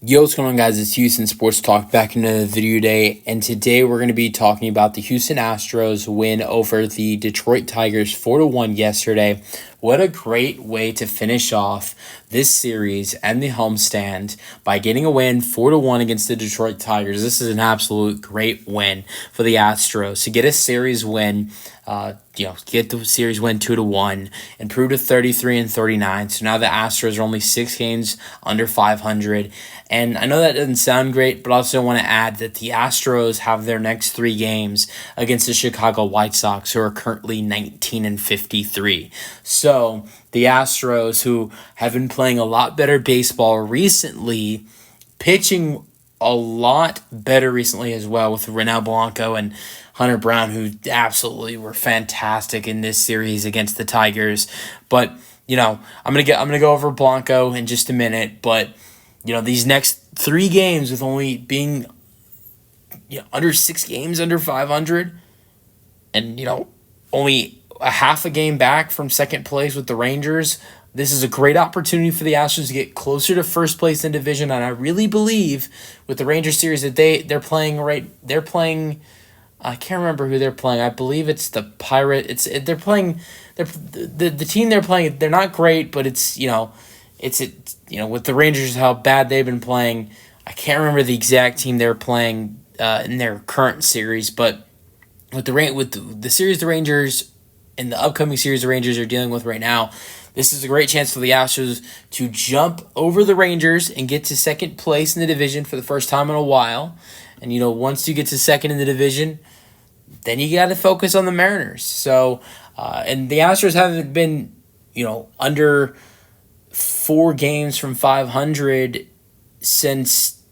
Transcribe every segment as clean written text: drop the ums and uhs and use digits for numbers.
Yo, what's going on, guys? It's Houston Sports Talk back in another video today, and today we're going to be talking about the Houston Astros win over the Detroit Tigers 4-1 yesterday. What a great way to finish off this series and the homestand by getting a win 4-1 against the Detroit Tigers. This is an absolute great win for the Astros to get a series win. Get the series win 2-1, improve to 33-39. So now the Astros are only 6 games under 500. And I know that doesn't sound great, but I also want to add that the Astros have their next 3 games against the Chicago White Sox, who are currently 19-53. So the Astros, who have been playing a lot better baseball recently, pitching a lot better recently as well, with Ronel Blanco and Hunter Brown, who absolutely were fantastic in this series against the Tigers. But I'm gonna go over Blanco in just a minute. But these next 3 games, with only being under 6 games under 500, and only a half a game back from second place with the Rangers. This is a great opportunity for the Astros to get closer to first place in division, and I really believe with the Rangers series that they're playing. I can't remember who they're playing. I believe it's the Pirate. They're playing. The team they're playing. They're not great, but it's with the Rangers, how bad they've been playing. I can't remember the exact team they're playing in their current series, but with the series the Rangers and the upcoming series the Rangers are dealing with right now, this is a great chance for the Astros to jump over the Rangers and get to second place in the division for the first time in a while. And once you get to second in the division, then you got to focus on the Mariners. So, and the Astros haven't been under 4 games from 500 since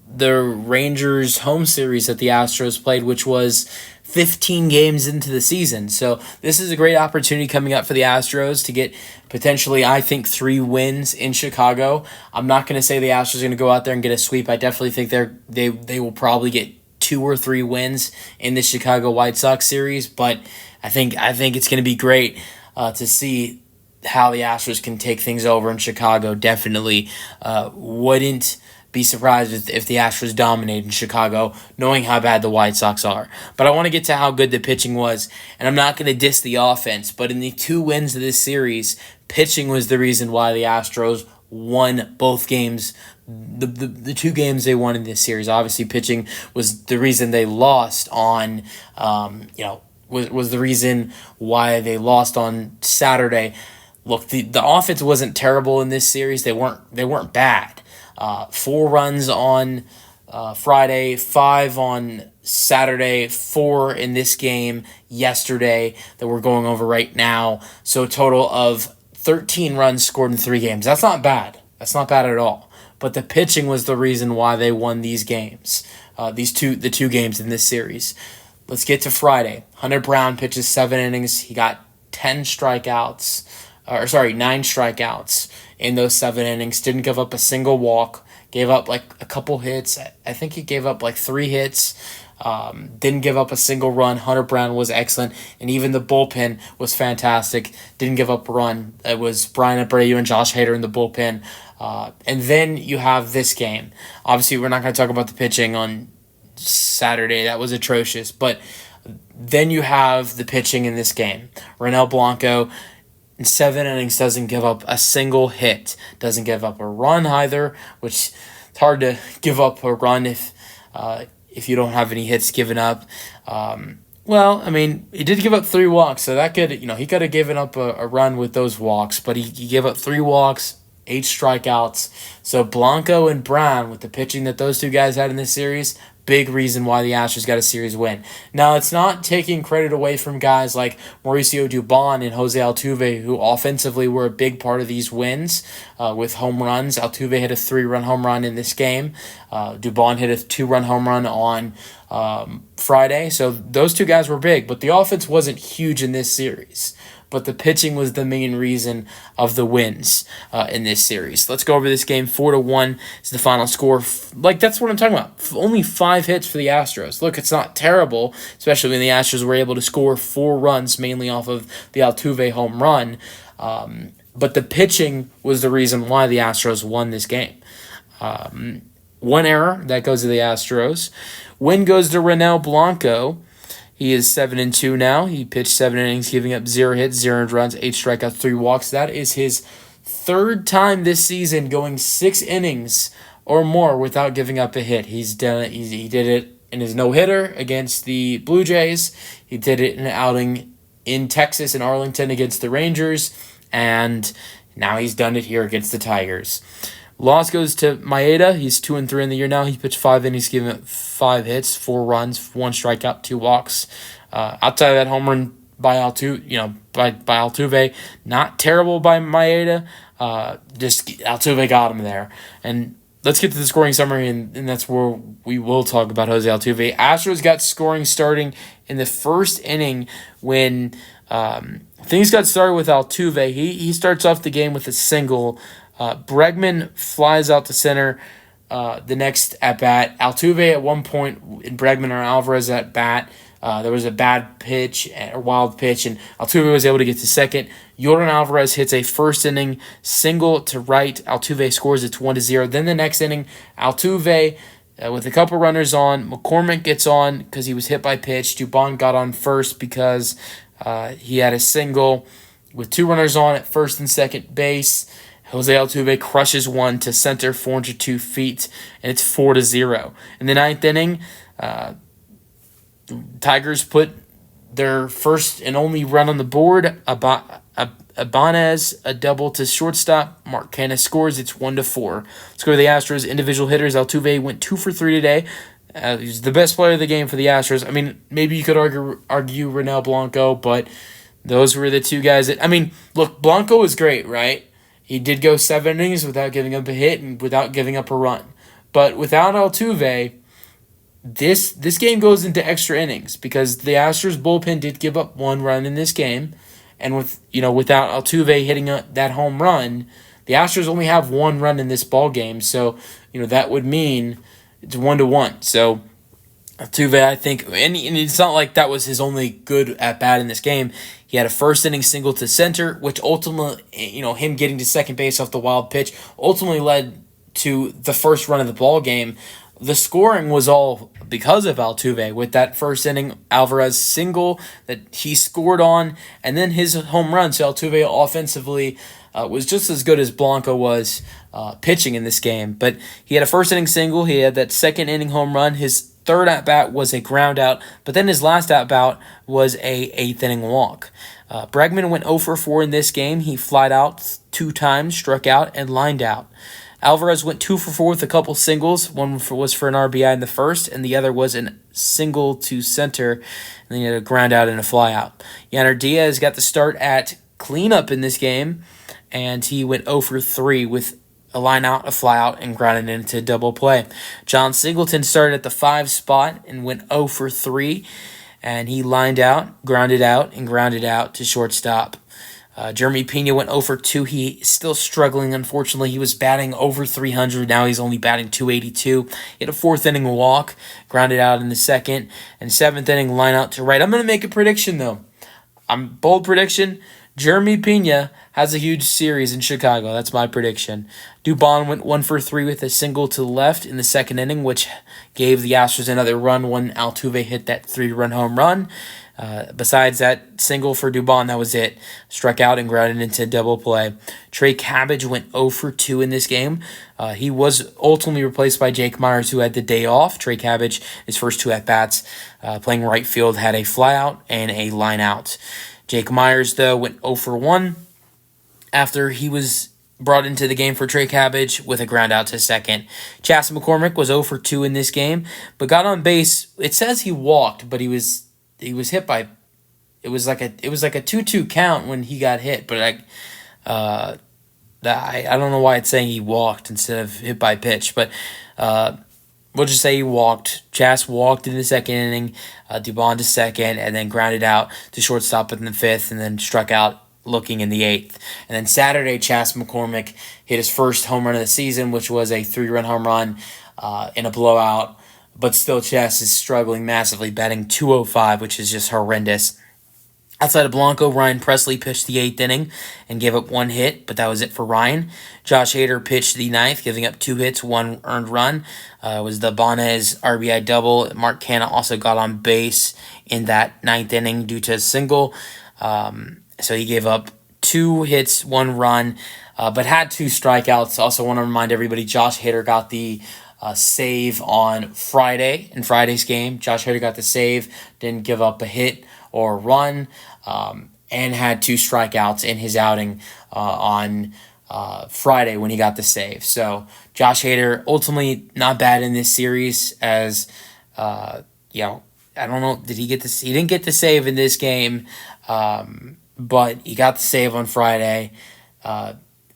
the Rangers home series that the Astros played, which was 15 games into the season. So this is a great opportunity coming up for the Astros to get potentially, I think, 3 wins in Chicago. I'm not going to say the Astros are going to go out there and get a sweep. I definitely think they will probably get 2 or 3 wins in the Chicago White Sox series, but I think it's going to be great to see how the Astros can take things over in Chicago. Definitely wouldn't be surprised if the Astros dominate in Chicago, knowing how bad the White Sox are. But I want to get to how good the pitching was, and I'm not going to diss the offense, but in the 2 wins of this series, pitching was the reason why the Astros won both games. The 2 games they won in this series, obviously pitching was the reason they lost on was the reason why they lost on Saturday. Look, the offense wasn't terrible in this series. They weren't bad. 4 runs on Friday, 5 on Saturday, 4 in this game yesterday that we're going over right now. So a total of 13 runs scored in 3 games. That's not bad. That's not bad at all. But the pitching was the reason why they won these games, the 2 games in this series. Let's get to Friday. Hunter Brown pitches 7 innings. He got 9 strikeouts in those 7 innings. Didn't give up a single walk. Gave up like a couple hits. I think he gave up like 3 hits. Didn't give up a single run. Hunter Brown was excellent, and even the bullpen was fantastic. Didn't give up a run. It was Brian Abreu and Josh Hader in the bullpen. And then you have this game. Obviously, we're not going to talk about the pitching on Saturday. That was atrocious. But then you have the pitching in this game. Ronel Blanco, in 7 innings, doesn't give up a single hit. Doesn't give up a run either, which it's hard to give up a run if you don't have any hits given up. He did give up 3 walks, so that he could have given up a run with those walks, but he gave up 3 walks, 8 strikeouts. So Blanco and Brown, with the pitching that those 2 guys had in this series, big reason why the Astros got a series win. Now, it's not taking credit away from guys like Mauricio Dubon and Jose Altuve, who offensively were a big part of these wins with home runs. Altuve hit a 3-run home run in this game. Dubon hit a 2-run home run on Friday. So those 2 guys were big, but the offense wasn't huge in this series. But the pitching was the main reason of the wins in this series. Let's go over this game. 4-1 is the final score. That's what I'm talking about. Only 5 hits for the Astros. Look, it's not terrible, especially when the Astros were able to score 4 runs, mainly off of the Altuve home run. But the pitching was the reason why the Astros won this game. One error that goes to the Astros. Win goes to Renel Blanco. He is 7-2 now. He pitched 7 innings, giving up 0 hits, 0 earned runs, 8 strikeouts, 3 walks. That is his third time this season going 6 innings or more without giving up a hit. He's done it. He did it in his no-hitter against the Blue Jays. He did it in an outing in Texas in Arlington against the Rangers, and now he's done it here against the Tigers. Loss goes to Maeda. He's 2-3 in the year now. He pitched 5 innings, giving up 5 hits, 4 runs, 1 strikeout, 2 walks. Outside of that home run by Altuve, not terrible by Maeda. Just Altuve got him there. And let's get to the scoring summary, and that's where we will talk about Jose Altuve. Astros got scoring starting in the first inning when things got started with Altuve. He starts off the game with a single. Bregman flies out to center the next at-bat. Altuve at one point, and Bregman or Alvarez at bat. There was a bad pitch, or wild pitch, and Altuve was able to get to second. Yordan Alvarez hits a first-inning single to right. Altuve scores. It's 1-0. Then the next inning, Altuve, with a couple runners on, McCormick gets on because he was hit by pitch. Dubon got on first because he had a single. With 2 runners on at first and second base, Jose Altuve crushes one to center, 402 feet, and it's 4-0. In the ninth inning, Tigers put their first and only run on the board. Ibanez, a double to shortstop. Marquez scores. It's 1-4. Let's go to the Astros. Individual hitters. Altuve went 2 for 3 today. He's the best player of the game for the Astros. I mean, maybe you could argue Renel Blanco, but those were the 2 guys that, look, Blanco was great, right? He did go 7 innings without giving up a hit and without giving up a run. But without Altuve, this game goes into extra innings because the Astros bullpen did give up 1 run in this game. And without Altuve hitting that home run, the Astros only have 1 run in this ball game. So, that would mean it's 1-1. So Altuve, I think, and it's not like that was his only good at-bat in this game. He had a first-inning single to center, which ultimately, him getting to second base off the wild pitch, ultimately led to the first run of the ball game. The scoring was all because of Altuve with that first-inning Alvarez single that he scored on, and then his home run. So Altuve offensively was just as good as Blanco was pitching in this game. But he had a first-inning single. He had that second-inning home run. His third at-bat was a ground out, but then his last at-bat was a 8th-inning walk. Bregman went 0 for 4 in this game. He flied out 2 times, struck out, and lined out. Alvarez went 2 for 4 with a couple singles. One was for an RBI in the first, and the other was a single to center, and then he had a ground out and a fly out. Yainer Diaz got the start at cleanup in this game, and he went 0 for 3 with a line out, a fly out, and grounded into double play. John Singleton started at the 5 spot and went 0 for 3, and he lined out, grounded out, and grounded out to shortstop. Jeremy Pena went 0 for 2. He's still struggling, unfortunately. He was batting over 300. Now he's only batting 282. He had a 4th-inning walk, grounded out in the second, and 7th-inning line out to right. I'm going to make a prediction, though. Bold prediction. Jeremy Pena has a huge series in Chicago. That's my prediction. Dubon went 1 for 3 with a single to the left in the second inning, which gave the Astros another run when Altuve hit that 3-run home run. Besides that single for Dubon, that was it. Struck out and grounded into double play. Trey Cabbage went 0 for 2 in this game. He was ultimately replaced by Jake Myers, who had the day off. Trey Cabbage, his first 2 at-bats, playing right field, had a flyout and a line out. Jake Myers, though, went 0 for 1 after he was brought into the game for Trey Cabbage with a ground out to second. Chas McCormick was 0 for 2 in this game, but got on base. It says he walked, but he was hit by. It was like a 2-2 count when he got hit, but I don't know why it's saying he walked instead of hit by pitch, but we'll just say he walked. Chas walked in the second inning, Dubon to second, and then grounded out to shortstop in the 5th, and then struck out looking in the 8th. And then Saturday, Chas McCormick hit his first home run of the season, which was a 3-run home run in a blowout. But still, Chas is struggling massively, batting .205, which is just horrendous. Outside of Blanco, Ryan Presley pitched the 8th inning and gave up 1 hit, but that was it for Ryan. Josh Hader pitched the 9th, giving up 2 hits, 1 earned run. It was the Bonez RBI double. Mark Canha also got on base in that 9th inning due to a single. So he gave up 2 hits, 1 run, but had 2 strikeouts. Also want to remind everybody, Josh Hader got the save on Friday in Friday's game. Josh Hader got the save, didn't give up a hit or run, and had 2 strikeouts in his outing on Friday when he got the save. So Josh Hader ultimately not bad in this series as, I don't know, did he get this? He didn't get the save in this game, but he got the save on Friday.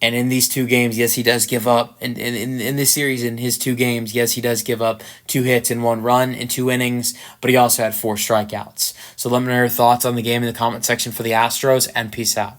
And in these 2 games, yes, he does give up. In this series, in his 2 games, yes, he does give up 2 hits and 1 run in 2 innings, but he also had 4 strikeouts. So let me know your thoughts on the game in the comment section for the Astros, and peace out.